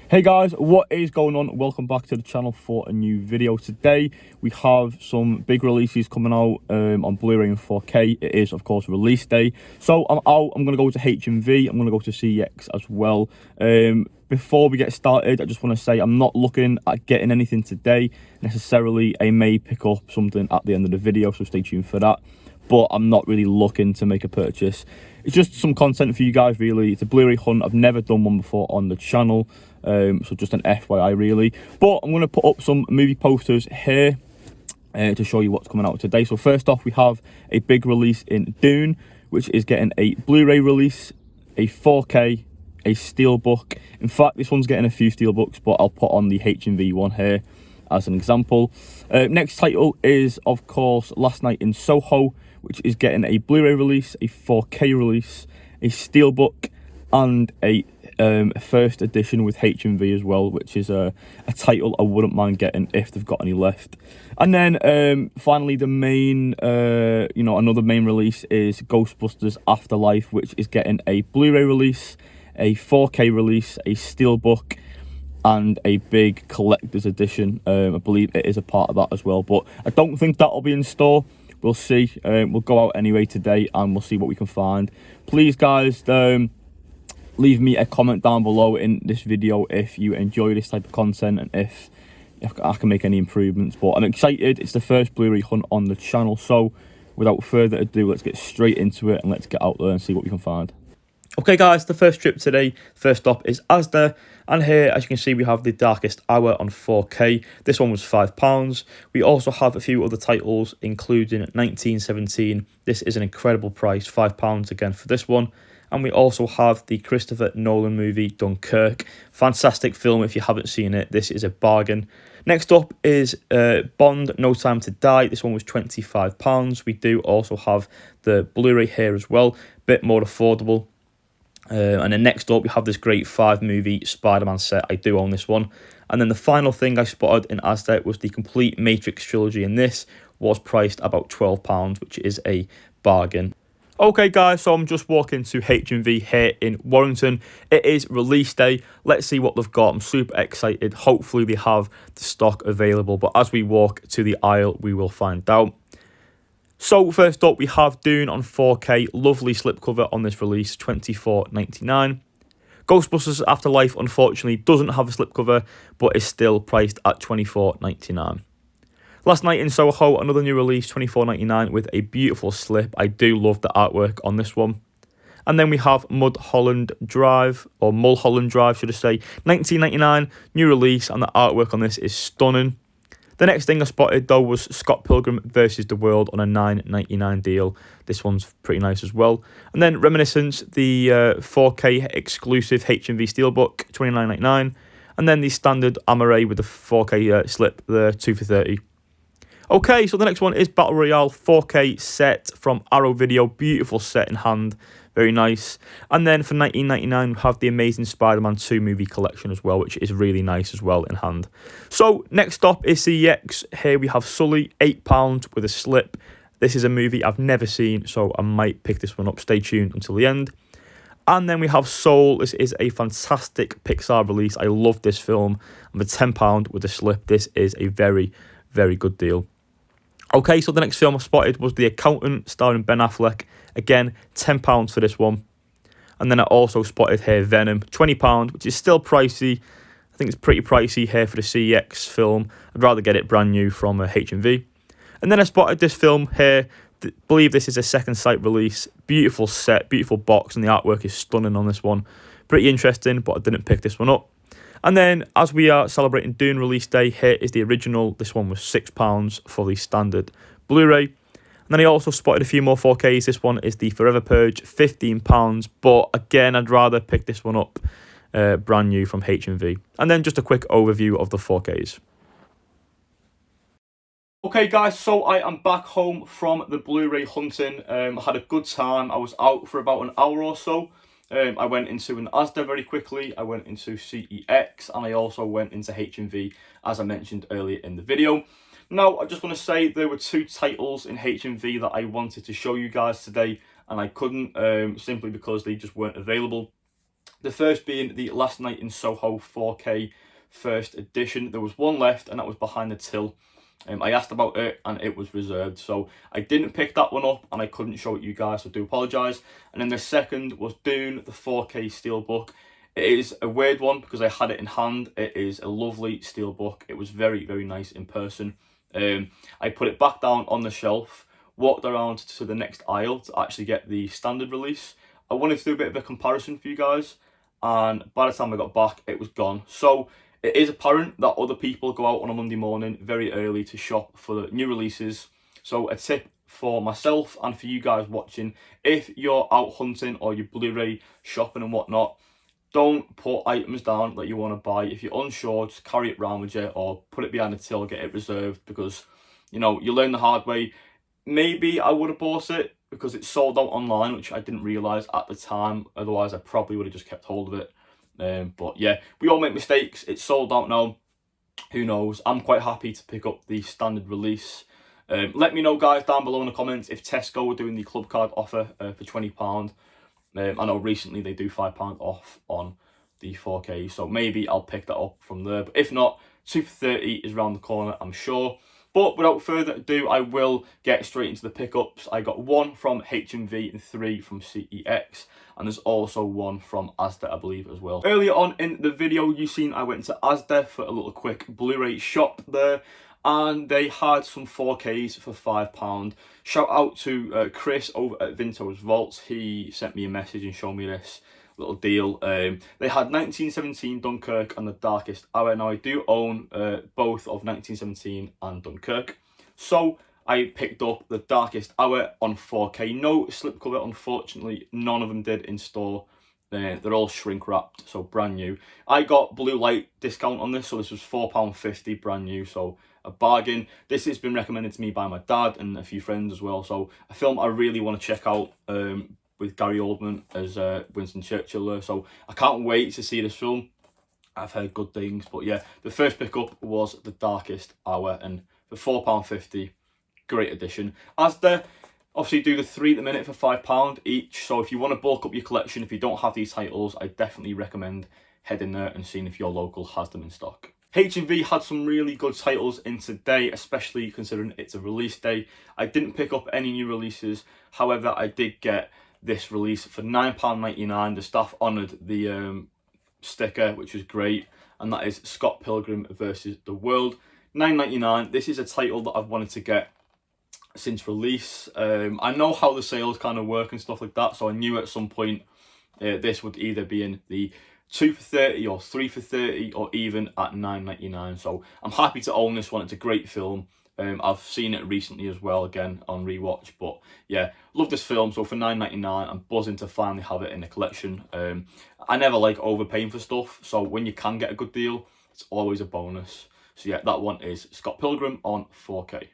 Hey guys, what is going on? Welcome back to the channel for a new video. Today we have some big releases coming out on Blu-ray and 4K. It is of course release day, so I'm out. I'm going to go to HMV. I'm going to go to CEX as well. Before we get started, I just want to say I'm not looking at getting anything today necessarily. I may pick up something at the end of the video, so stay tuned for that, but I'm not really looking to make a purchase. It's just some content for you guys, really. It's a Blu-ray hunt. I've never done one before on the channel, so just an FYI really. But I'm going to put up some movie posters here to show you what's coming out today. So first off, we have a big release in Dune, which is getting a Blu-ray release, a 4K, a steelbook. In fact, this one's getting a few steelbooks, but I'll put on the HMV one here as an example. Next title is of course Last Night in Soho, which is getting a Blu-ray release, a 4K release, a steelbook, and a first edition with HMV as well, which is a title I wouldn't mind getting if they've got any left. And then finally, the main, another main release is Ghostbusters Afterlife, which is getting a Blu-ray release, a 4K release, a steelbook, and a big collector's edition. I believe it is a part of that as well, but I don't think that'll be in store. We'll see. We'll go out anyway today and we'll see what we can find. Please guys, leave me a comment down below in this video if you enjoy this type of content and if I can make any improvements. But I'm excited. It's the first Blu-ray hunt on the channel, so without further ado, let's get straight into it and let's get out there and see what we can find. Okay guys, the first trip today, first stop is Asda, and here as you can see we have The Darkest Hour on 4K. This one was £5. We also have a few other titles including 1917. This is an incredible price, £5 again for this one. And we also have the Christopher Nolan movie Dunkirk. Fantastic film if you haven't seen it, this is a bargain. Next up is Bond No Time to Die. This one was £25. We do also have the Blu-ray here as well, bit more affordable. And then next up we have this great 5-movie Spider-Man set. I do own this one. And then the final thing I spotted in Asda was the complete Matrix trilogy, and this was priced about £12, which is a bargain. Okay guys, so I'm just walking to HMV here in Warrington. It is release day. Let's see what they've got. I'm super excited. Hopefully they have the stock available, but as we walk to the aisle we will find out. So first up we have Dune on 4K, lovely slipcover on this release, $24.99. Ghostbusters Afterlife unfortunately doesn't have a slipcover, but is still priced at $24.99. Last Night in Soho, another new release, $24.99 with a beautiful slip. I do love the artwork on this one. And then we have Mulholland Drive, should I say, $19.99, new release, and the artwork on this is stunning. The next thing I spotted though was Scott Pilgrim vs. the World on a $9.99 deal. This one's pretty nice as well. And then Reminiscence, the 4K exclusive HMV Steelbook, $29.99. And then the standard Amaray with the 4K slip, the 2 for $30. Okay, so the next one is Battle Royale 4K set from Arrow Video. Beautiful set in hand. Very nice. And then for $19.99, we have the Amazing Spider-Man 2 movie collection as well, which is really nice as well in hand. So next up is CEX. Here we have Sully, £8 with a slip. This is a movie I've never seen, so I might pick this one up. Stay tuned until the end. And then we have Soul. This is a fantastic Pixar release. I love this film. And for £10 with a slip, this is a very, very good deal. Okay, so the next film I spotted was The Accountant, starring Ben Affleck. Again, £10 for this one. And then I also spotted here Venom, £20, which is still pricey. I think it's pretty pricey here for the CEX film. I'd rather get it brand new from HMV. And then I spotted this film here. I believe this is a second sight release. Beautiful set, beautiful box, and the artwork is stunning on this one. Pretty interesting, but I didn't pick this one up. And then, as we are celebrating Dune release day, here is the original. This one was £6 for the standard Blu-ray. And then I also spotted a few more 4Ks. This one is the Forever Purge, £15. But again, I'd rather pick this one up brand new from HMV. And then just a quick overview of the 4Ks. Okay guys, so I am back home from the Blu-ray hunting. I had a good time. I was out for about an hour or so. I went into an Asda very quickly, I went into CEX, and I also went into HMV, as I mentioned earlier in the video. Now, I just want to say there were 2 titles in HMV that I wanted to show you guys today, and I couldn't, simply because they just weren't available. The first being the Last Night in Soho 4K first edition. There was one left, and that was behind the till. I asked about it and it was reserved, so I didn't pick that one up and I couldn't show it you guys, so I do apologise. And then the second was Dune, the 4K steelbook. It is a weird one because I had it in hand. It is a lovely steelbook. It was very, very nice in person. I put it back down on the shelf, walked around to the next aisle to actually get the standard release. I wanted to do a bit of a comparison for you guys, and by the time I got back, it was gone. So it is apparent that other people go out on a Monday morning very early to shop for the new releases. So a tip for myself and for you guys watching, if you're out hunting or you're Blu-ray shopping and whatnot, don't put items down that you want to buy. If you're unsure, just carry it around with you or put it behind the till, get it reserved, because, you know, you learn the hard way. Maybe I would have bought it because it's sold out online, which I didn't realise at the time. Otherwise, I probably would have just kept hold of it. But yeah, we all make mistakes. It's sold out now. Who knows? I'm quite happy to pick up the standard release. Let me know, guys, down below in the comments if Tesco are doing the club card offer for £20. I know recently they do £5 off on the 4K, so maybe I'll pick that up from there. But if not, 2 for 30 is around the corner, I'm sure. But without further ado, I will get straight into the pickups. I got 1 from HMV and 3 from CEX. And there's also 1 from ASDA, I believe, as well. Earlier on in the video, you seen I went to ASDA for a little quick Blu-ray shop there. And they had some 4Ks for £5. Shout out to Chris over at Vinto's Vaults. He sent me a message and showed me this little deal. They had 1917 Dunkirk and The Darkest Hour. Now I do own both of 1917 and Dunkirk, so I picked up The Darkest Hour on 4K. No slipcover, unfortunately. None of them did in store. They're all shrink wrapped, so brand new. I got blue light discount on this, so this was £4.50 brand new, so a bargain. This has been recommended to me by my dad and a few friends as well, so a film I really want to check out, with Gary Oldman as Winston Churchill there. So I can't wait to see this film. I've heard good things. But yeah, the first pickup was The Darkest Hour, and for £4.50, great addition. Asda obviously do the 3 at the minute for £5 each. So if you want to bulk up your collection, if you don't have these titles, I definitely recommend heading there and seeing if your local has them in stock. HMV had some really good titles in today, especially considering it's a release day. I didn't pick up any new releases. However, I did get this release for £9.99. The staff honoured the sticker, which was great, and that is Scott Pilgrim versus the World. £9.99. This is a title that I've wanted to get since release. I know how the sales kind of work and stuff like that, so I knew at some point this would either be in the 2 for 30 or 3 for 30 or even at £9.99. So I'm happy to own this one. It's a great film. I've seen it recently as well, again on rewatch, but yeah, love this film. So for £9.99, I'm buzzing to finally have it in the collection. I never like overpaying for stuff, so when you can get a good deal, it's always a bonus. So yeah, that one is Scott Pilgrim on 4K.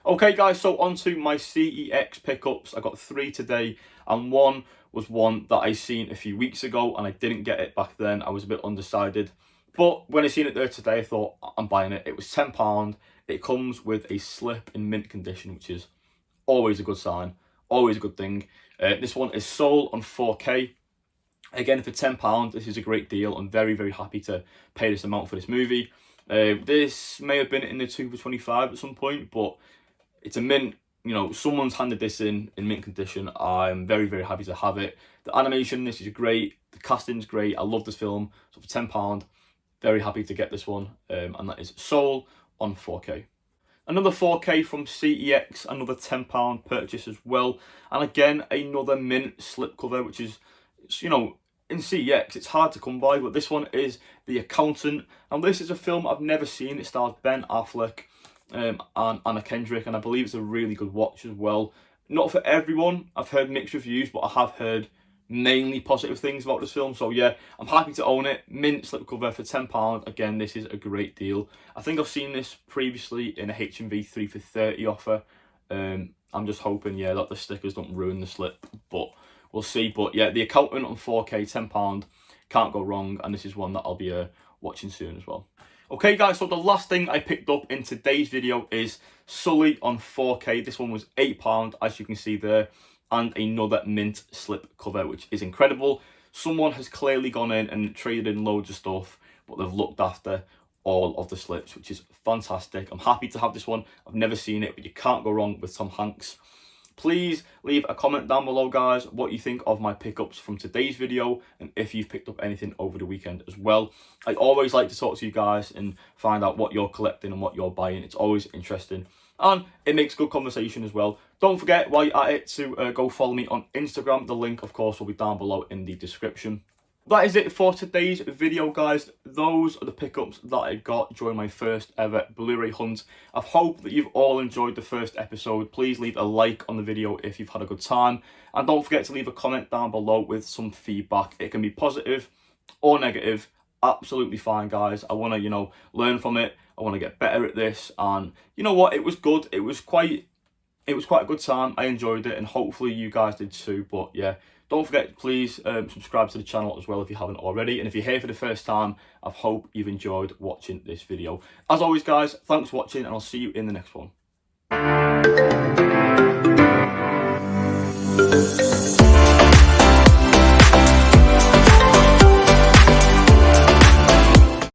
Okay guys, so on to my CEX pickups. I got 3 today, and 1 was one that I seen a few weeks ago and I didn't get it back then. I was a bit undecided, but when I seen it there today, I thought, I'm buying it. It was £10. It comes with a slip in mint condition, which is always a good sign, always a good thing. This one is Soul on 4K. Again, for £10, this is a great deal. I'm very, very happy to pay this amount for this movie. This may have been in the 2 for 25 at some point, but it's a mint. You know, someone's handed this in mint condition. I'm very, very happy to have it. The animation, this is great. The casting's great. I love this film. So for £10, very happy to get this one. And that is Soul on 4K. Another 4K from CEX, another £10 purchase as well. And again, another mint slipcover, which is, you know, in CEX, it's hard to come by, but this one is The Accountant. And this is a film I've never seen. It stars Ben Affleck and Anna Kendrick, and I believe it's a really good watch as well. Not for everyone. I've heard mixed reviews, but I have heard mainly positive things about this film. So yeah, I'm happy to own it. Mint slipcover for £10. Again, this is a great deal. I think I've seen this previously in a HMV 3 for 30 offer. I'm just hoping, yeah, that the stickers don't ruin the slip, but we'll see. But yeah, The Accountant on 4K, £10, can't go wrong, and this is one that I'll be watching soon as well. Okay guys, so the last thing I picked up in today's video is Sully on 4K. This one was £8, as you can see there, and another mint slip cover, which is incredible. someone has clearly gone in and traded in loads of stuff, but they've looked after all of the slips, which is fantastic. I'm happy to have this one. I've never seen it, but you can't go wrong with Tom Hanks. Please leave a comment down below, guys, what you think of my pickups from today's video, and if you've picked up anything over the weekend as well. I always like to talk to you guys and find out what you're collecting and what you're buying. It's always interesting, and it makes good conversation as well. Don't forget, while you're at it, to go follow me on Instagram. The link, of course, will be down below in the description. That is it for today's video, guys. Those are the pickups that I got during my first ever Blu-ray hunt. I hope that you've all enjoyed the first episode. Please leave a like on the video if you've had a good time. And don't forget to leave a comment down below with some feedback. It can be positive or negative. Absolutely fine, guys. I want to, learn from it. I want to get better at this. And you know what? It was good. It was quite a good time. I enjoyed it, and hopefully you guys did too. But yeah, don't forget, please subscribe to the channel as well if you haven't already. And if you're here for the first time, I hope you've enjoyed watching this video. As always, guys, thanks for watching, and I'll see you in the next one.